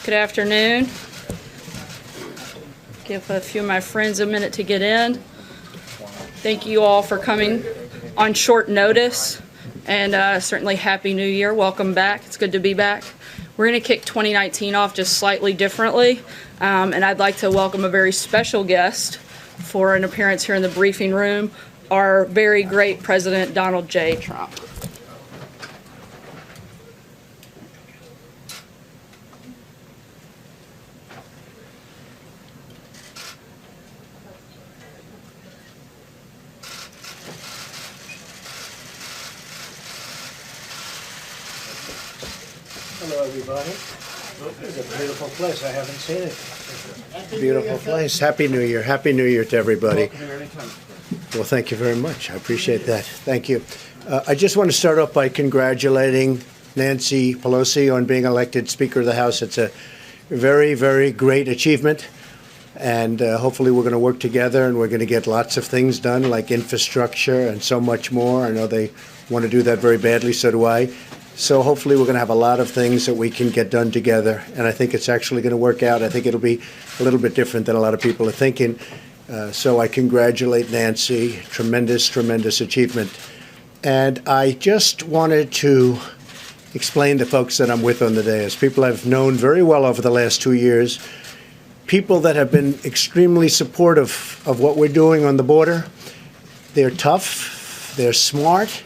Good afternoon. Give a few of my friends a minute to get in. Thank you all for coming on short notice, and certainly Happy New Year. Welcome back. It's good to be back. We're going to kick 2019 off just slightly differently, and I'd like to welcome a very special guest for an appearance here in the briefing room, our very great President Donald J. Trump. Hello, everybody. It's a beautiful place. I haven't seen it. Beautiful place. Happy New Year. Happy New Year to everybody. Well, thank you very much. I appreciate that. Thank you. I just want to start off by congratulating Nancy Pelosi on being elected Speaker of the House. It's a very, very great achievement. And hopefully we're going to work together and we're going to get lots of things done like infrastructure and so much more. I know they want to do that very badly. So do I. So hopefully we're going to have a lot of things that we can get done together, and I think it's actually going to work out. I think it'll be a little bit different than a lot of people are thinking. So I congratulate Nancy. Tremendous, tremendous achievement. And I just wanted to explain to folks that I'm with on the dais, people I've known very well over the last 2 years, people that have been extremely supportive of what we're doing on the border. They're tough, they're smart,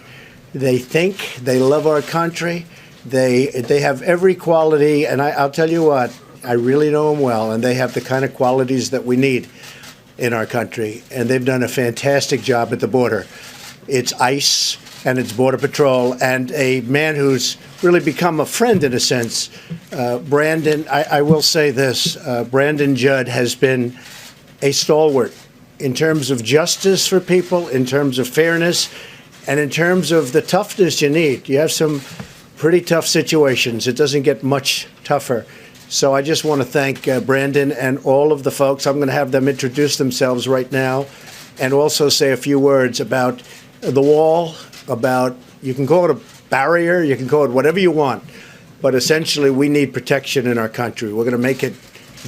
they think, they love our country, they have every quality, and I'll tell you what, I really know them well, and they have the kind of qualities that we need in our country, and they've done a fantastic job at the border. It's ICE and it's Border Patrol, and a man who's really become a friend in a sense, Brandon, I will say this, Brandon Judd has been a stalwart in terms of justice for people, in terms of fairness, and in terms of the toughness you need. You have some pretty tough situations. It doesn't get much tougher. So I just want to thank Brandon and all of the folks. I'm going to have them introduce themselves right now and also say a few words about the wall, about, you can call it a barrier, you can call it whatever you want, but essentially we need protection in our country. We're going to make it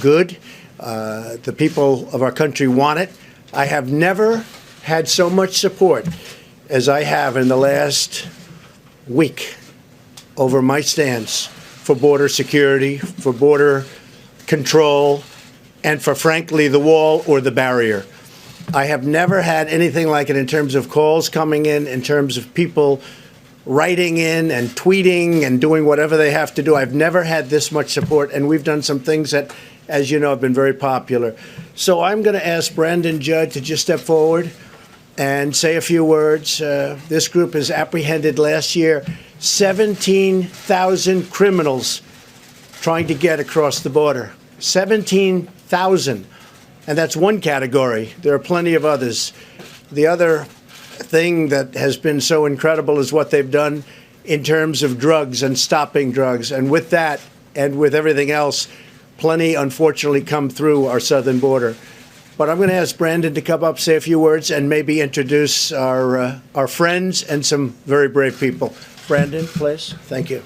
good. The people of our country want it. I have never had so much support as I have in the last week over my stance for border security, for border control, and for, frankly, the wall or the barrier. I have never had anything like it in terms of calls coming in terms of people writing in and tweeting and doing whatever they have to do. I've never had this much support, and we've done some things that, as you know, have been very popular. So I'm going to ask Brandon Judd to just step forward and say a few words. This group has apprehended last year 17,000 criminals trying to get across the border. 17,000. And that's one category. There are plenty of others. The other thing that has been so incredible is what they've done in terms of drugs and stopping drugs. And with that, and with everything else, plenty, unfortunately, come through our southern border. But I'm going to ask Brandon to come up, say a few words, and maybe introduce our friends and some very brave people. Brandon, please. Thank you.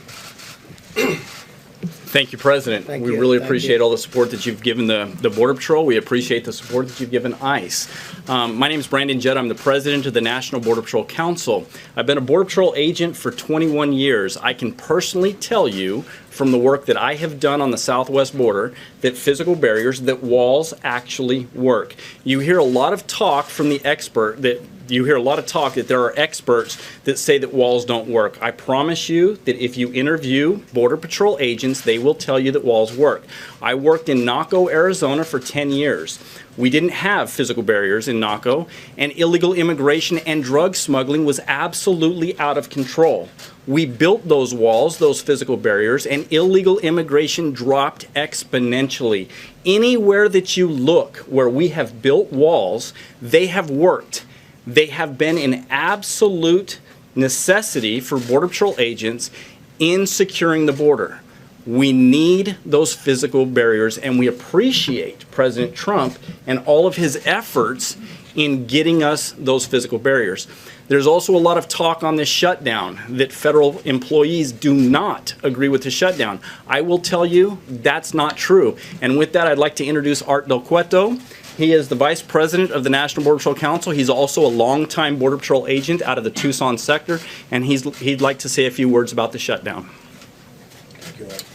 Thank you, President. We really appreciate all the support that you've given the Border Patrol. We appreciate the support that you've given ICE. My name is Brandon Judd. I'm the president of the National Border Patrol Council. I've been a Border Patrol agent for 21 years. I can personally tell you from the work that I have done on the southwest border that physical barriers, that walls actually work. You hear a lot of talk from the expert that there are experts that say that walls don't work. I promise you that if you interview Border Patrol agents, they will tell you that walls work. I worked in Naco, Arizona for 10 years. We didn't have physical barriers in Naco, and illegal immigration and drug smuggling was absolutely out of control. We built those walls, those physical barriers, and illegal immigration dropped exponentially. Anywhere that you look where we have built walls, they have worked. They have been an absolute necessity for Border Patrol agents in securing the border. We need those physical barriers, and we appreciate President Trump and all of his efforts in getting us those physical barriers. There's also a lot of talk on this shutdown that federal employees do not agree with the shutdown. I will tell you that's not true. And with that, I'd like to introduce Art Del Cueto. He is the Vice President of the National Border Patrol Council. He's also a longtime Border Patrol agent out of the Tucson sector, and he'd like to say a few words about the shutdown.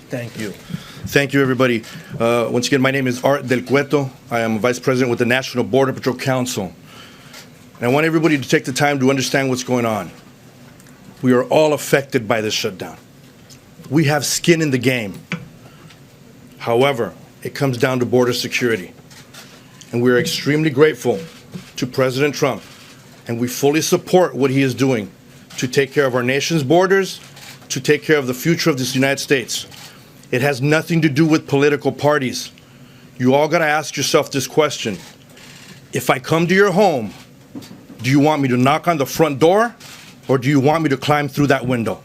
Thank you. Thank you, everybody. Once again, my name is Art Del Cueto. I am a Vice President with the National Border Patrol Council. And I want everybody to take the time to understand what's going on. We are all affected by this shutdown. We have skin in the game. However, it comes down to border security. And we are extremely grateful to President Trump, and we fully support what he is doing to take care of our nation's borders, to take care of the future of this United States. It has nothing to do with political parties. You all got to ask yourself this question. If I come to your home, do you want me to knock on the front door, or do you want me to climb through that window?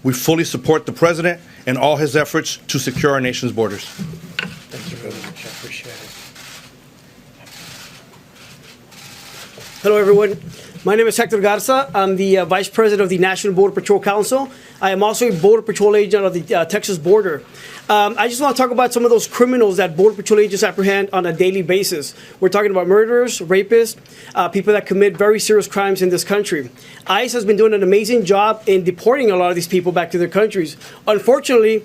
We fully support the president and all his efforts to secure our nation's borders. Thank you very much. I appreciate it. Hello, everyone. My name is Hector Garza. I'm the Vice President of the National Border Patrol Council. I am also a Border Patrol agent of the Texas border. I just want to talk about some of those criminals that Border Patrol agents apprehend on a daily basis. We're talking about murderers, rapists, people that commit very serious crimes in this country. ICE has been doing an amazing job in deporting a lot of these people back to their countries. Unfortunately,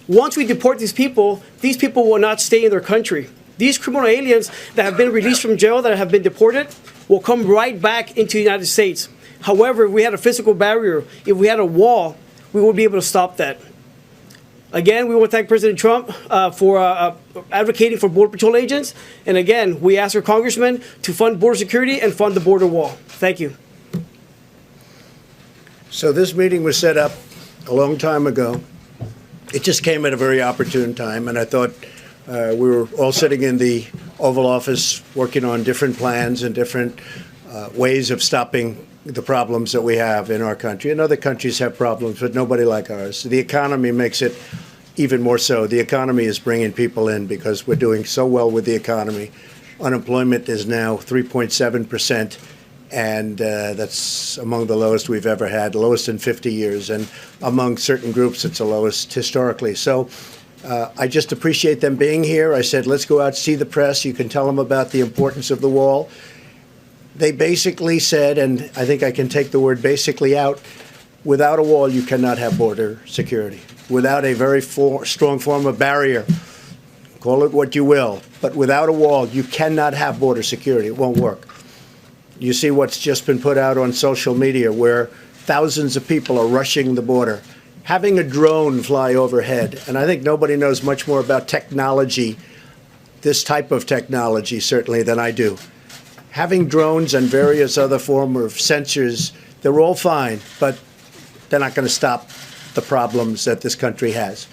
once we deport these people will not stay in their country. These criminal aliens that have been released from jail, that have been deported, will come right back into the United States. However, if we had a physical barrier, if we had a wall, we would be able to stop that. Again, we want to thank President Trump for advocating for Border Patrol agents. And again, we ask our congressmen to fund border security and fund the border wall. Thank you. So this meeting was set up a long time ago. It just came at a very opportune time, and I thought we were all sitting in the Oval Office working on different plans and different ways of stopping the problems that we have in our country. And other countries have problems, but nobody like ours. The economy makes it even more so. The economy is bringing people in because we're doing so well with the economy. Unemployment is now 3.7%, and that's among the lowest we've ever had, lowest in 50 years. And among certain groups, it's the lowest historically. So I just appreciate them being here. I said, let's go out, see the press. You can tell them about the importance of the wall. They basically said, and I think I can take the word basically out, without a wall, you cannot have border security. Without a very strong form of barrier, call it what you will, but without a wall, you cannot have border security. It won't work. You see what's just been put out on social media where thousands of people are rushing the border. Having a drone fly overhead, and I think nobody knows much more about technology, this type of technology certainly, than I do. Having drones and various other forms of sensors, they're all fine, but they're not going to stop the problems that this country has.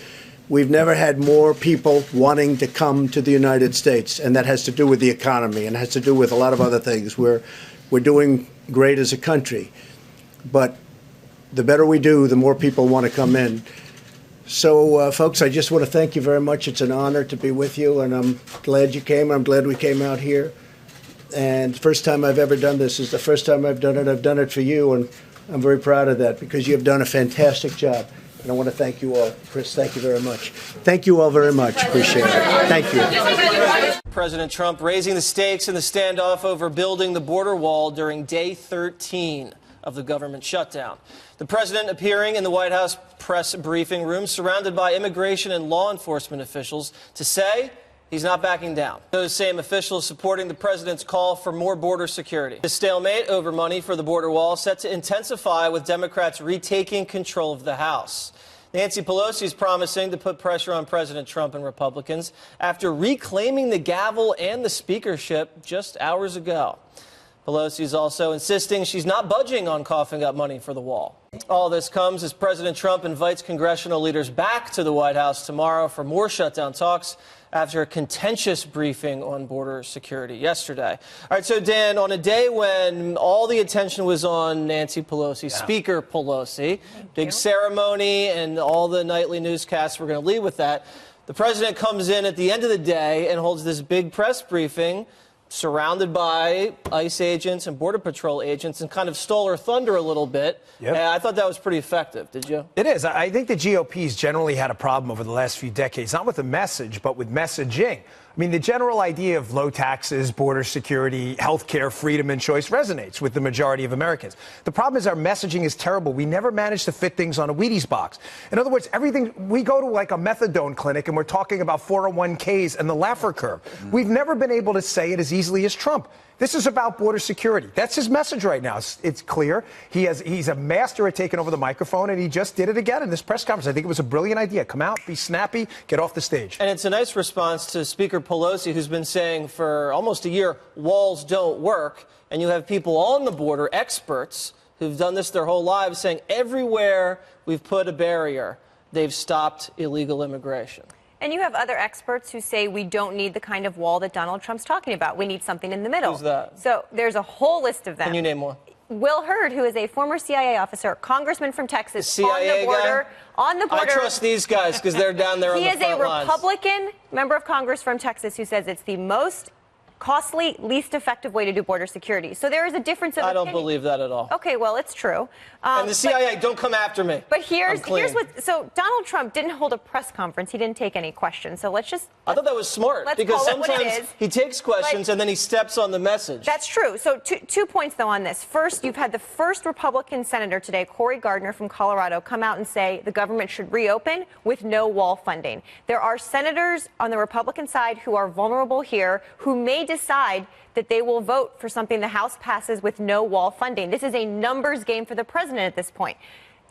We've never had more people wanting to come to the United States, and that has to do with the economy and has to do with a lot of other things. We're doing great as a country, but the better we do, the more people want to come in. So, folks, I just want to thank you very much. It's an honor to be with you, and I'm glad you came. I'm glad we came out here. And the first time I've ever done this is the first time I've done it. I've done it for you, and I'm very proud of that because you have done a fantastic job. And I want to thank you all. Chris, thank you very much. Thank you all very much. Appreciate it. Thank you. President Trump raising the stakes in the standoff over building the border wall during day 13 of the government shutdown. The president appearing in the White House press briefing room surrounded by immigration and law enforcement officials to say he's not backing down. Those same officials supporting the president's call for more border security. The stalemate over money for the border wall set to intensify with Democrats retaking control of the House. Nancy Pelosi is promising to put pressure on President Trump and Republicans after reclaiming the gavel and the speakership just hours ago. Pelosi is also insisting she's not budging on coughing up money for the wall. All this comes as President Trump invites congressional leaders back to the White House tomorrow for more shutdown talks after a contentious briefing on border security yesterday. All right, so Dan, on a day when all the attention was on Nancy Pelosi, Speaker Pelosi, big ceremony and all the nightly newscasts were going to lead with that, the president comes in at the end of the day and holds this big press briefing surrounded by ICE agents and Border Patrol agents and kind of stole her thunder a little bit. Yep. And I thought that was pretty effective. Did you? It is. I think the GOP's generally had a problem over the last few decades, not with the message, but with messaging. I mean, the general idea of low taxes, border security, healthcare, freedom, and choice resonates with the majority of Americans. The problem is our messaging is terrible. We never manage to fit things on a Wheaties box. In other words, everything, we go to like a methadone clinic and we're talking about 401ks and the Laffer curve. We've never been able to say it as easily as Trump. This is about border security. That's his message right now. It's clear. He's a master at taking over the microphone, and he just did it again in this press conference. I think it was a brilliant idea. Come out, be snappy, get off the stage. And it's a nice response to Speaker Pelosi, who's been saying for almost a year, walls don't work. And you have people on the border, experts, who've done this their whole lives, saying everywhere we've put a barrier, they've stopped illegal immigration. And you have other experts who say we don't need the kind of wall that Donald Trump's talking about. We need something in the middle. Who's that? So there's a whole list of them. Can you name one? Will Hurd, who is a former CIA officer, congressman from Texas, CIA on the border. guy? On the border. I trust these guys because they're down there on the front lines. He is a Republican member of Congress from Texas who says it's the most costly, least effective way to do border security. So there is a difference of I opinion. don't believe that at all. Okay, well, it's true. And the CIA, don't come after me. But here's I'm clean. what. So Donald Trump didn't hold a press conference. He didn't take any questions. So let's just. I thought that was smart let's because call it what it sometimes is. he takes questions and then he steps on the message. That's true. So two points, though, on this. First, you've had the first Republican senator today, Cory Gardner from Colorado, come out and say the government should reopen with no wall funding. There are senators on the Republican side who are vulnerable here who may decide that they will vote for something the House passes with no wall funding. This is a numbers game for the president at this point.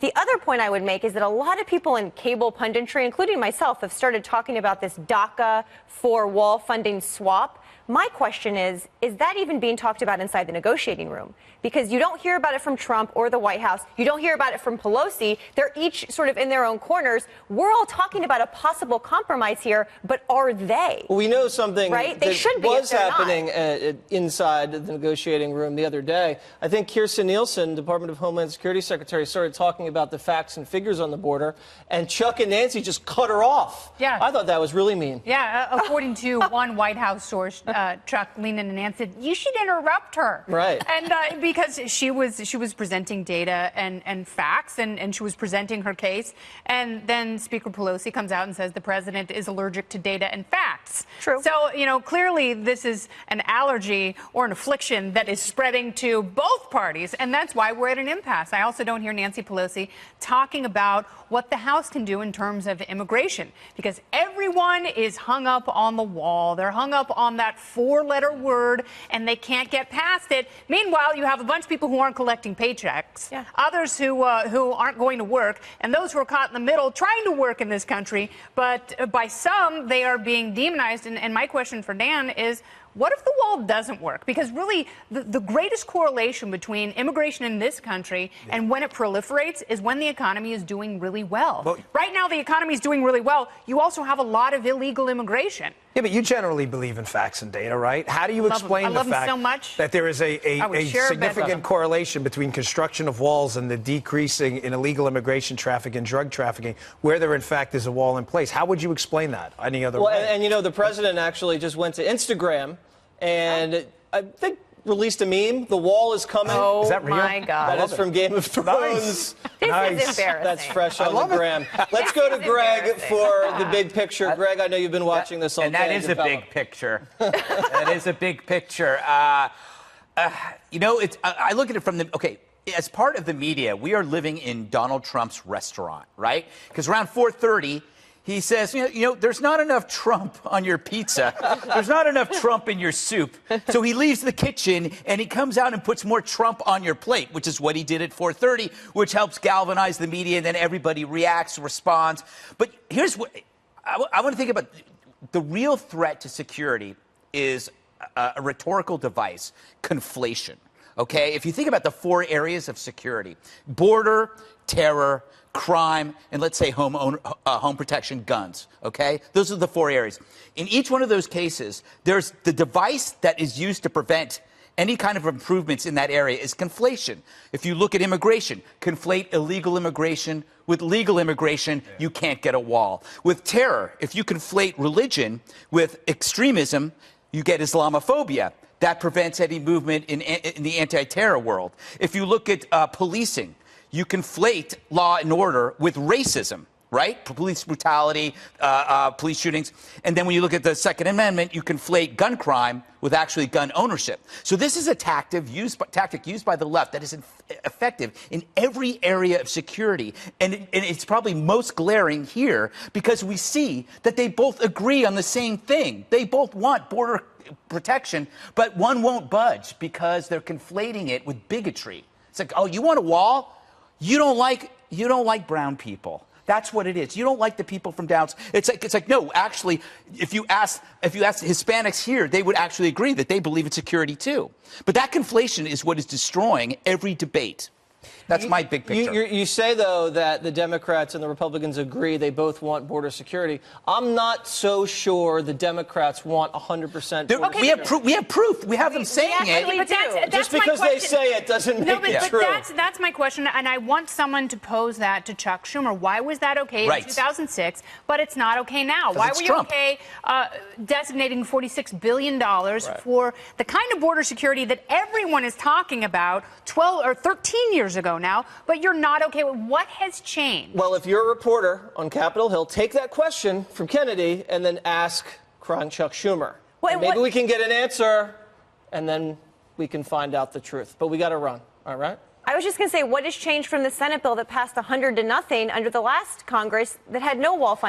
The other point I would make is that a lot of people in cable punditry, including myself, have started talking about this DACA for wall funding swap. My question is that even being talked about inside the negotiating room? Because you don't hear about it from Trump or the White House. You don't hear about it from Pelosi. They're each sort of in their own corners. We're all talking about a possible compromise here, but are they? Well, we know something right? They that should be was if they're happening not. Inside the negotiating room the other day. I think Kirstjen Nielsen, Department of Homeland Security Secretary, started talking about the facts and figures on the border, and Chuck and Nancy just cut her off. Yeah. I thought that was really mean. Yeah, according to one White House source, Chuck leaned in and answered, "You should interrupt her." Right. And because she was presenting data and facts, and she was presenting her case, and then Speaker Pelosi comes out and says the president is allergic to data and facts. True. So, clearly this is an allergy or an affliction that is spreading to both parties, and that's why we're at an impasse. I also don't hear Nancy Pelosi talking about what the House can do in terms of immigration, because everyone is hung up on the wall. They're hung up on that four-letter word, and they can't get past it. Meanwhile, you have a bunch of people who aren't collecting paychecks, others who aren't going to work, and those who are caught in the middle trying to work in this country. But by some, they are being demonized. And my question for Dan is, what if the wall doesn't work? Because really, the greatest correlation between immigration in this country and when it proliferates is when the economy is doing really well. Right now, the economy is doing really well. You also have a lot of illegal immigration. Yeah, but you generally believe in facts and data, right? How do you explain the fact so much. that there is a significant better. correlation between construction of walls and the decreasing in illegal immigration traffic and drug trafficking, where there in fact is a wall in place? How would you explain that any other way? And the president actually just went to Instagram and I think released a meme. The wall is coming. Oh, is that real? my God. That is from Game of Thrones. Nice. This is embarrassing. That's fresh on the gram. Let's go to Greg for the big picture. Greg, I know you've been watching this all day. And that is a big picture. That is a big picture. I look at it from as part of the media, we are living in Donald Trump's restaurant, right? Because around 4:30, he says, there's not enough Trump on your pizza. There's not enough Trump in your soup. So he leaves the kitchen and he comes out and puts more Trump on your plate, which is what he did at 4:30, which helps galvanize the media, and then everybody reacts, responds. But here's what I want to think about. The real threat to security is a rhetorical device, conflation. Okay? If you think about the four areas of security: border, terror, crime, and let's say home protection, guns. Okay? Those are the four areas. In each one of those cases, there's the device that is used to prevent any kind of improvements in that area is conflation. If you look at immigration, conflate illegal immigration with legal immigration, you can't get a wall. With terror, if you conflate religion with extremism, you get Islamophobia. That prevents any movement in the anti-terror world. If you look at policing, you conflate law and order with racism, right? Police brutality, police shootings. And then when you look at the Second Amendment, you conflate gun crime with actually gun ownership. So this is a tactic used by the left that is effective in every area of security. And it's probably most glaring here because we see that they both agree on the same thing. They both want border protection, but one won't budge because they're conflating it with bigotry. It's like, oh, you want a wall? You don't like brown people. That's what it is. You don't like the people from down. It's like no, actually, if you ask Hispanics here, they would actually agree that they believe in security too. But that conflation is what is destroying every debate. That's my big picture. You say, though, that the Democrats and the Republicans agree they both want border security. I'm not so sure the Democrats want 100% border we have proof. We have them saying it. But that's Just because they say it doesn't make it true. That's my question, and I want someone to pose that to Chuck Schumer. Why was that okay in 2006, but it's not okay now? Why were you okay designating $46 billion for the kind of border security that everyone is talking about 12 or 13 years ago now, but you're not okay with what has changed? Well, if you're a reporter on Capitol Hill, take that question from Kennedy and then ask crying Chuck Schumer. Maybe we can get an answer, and then we can find out the truth. But we got to run, all right? I was just going to say, what has changed from the Senate bill that passed 100 to nothing under the last Congress that had no wall funding?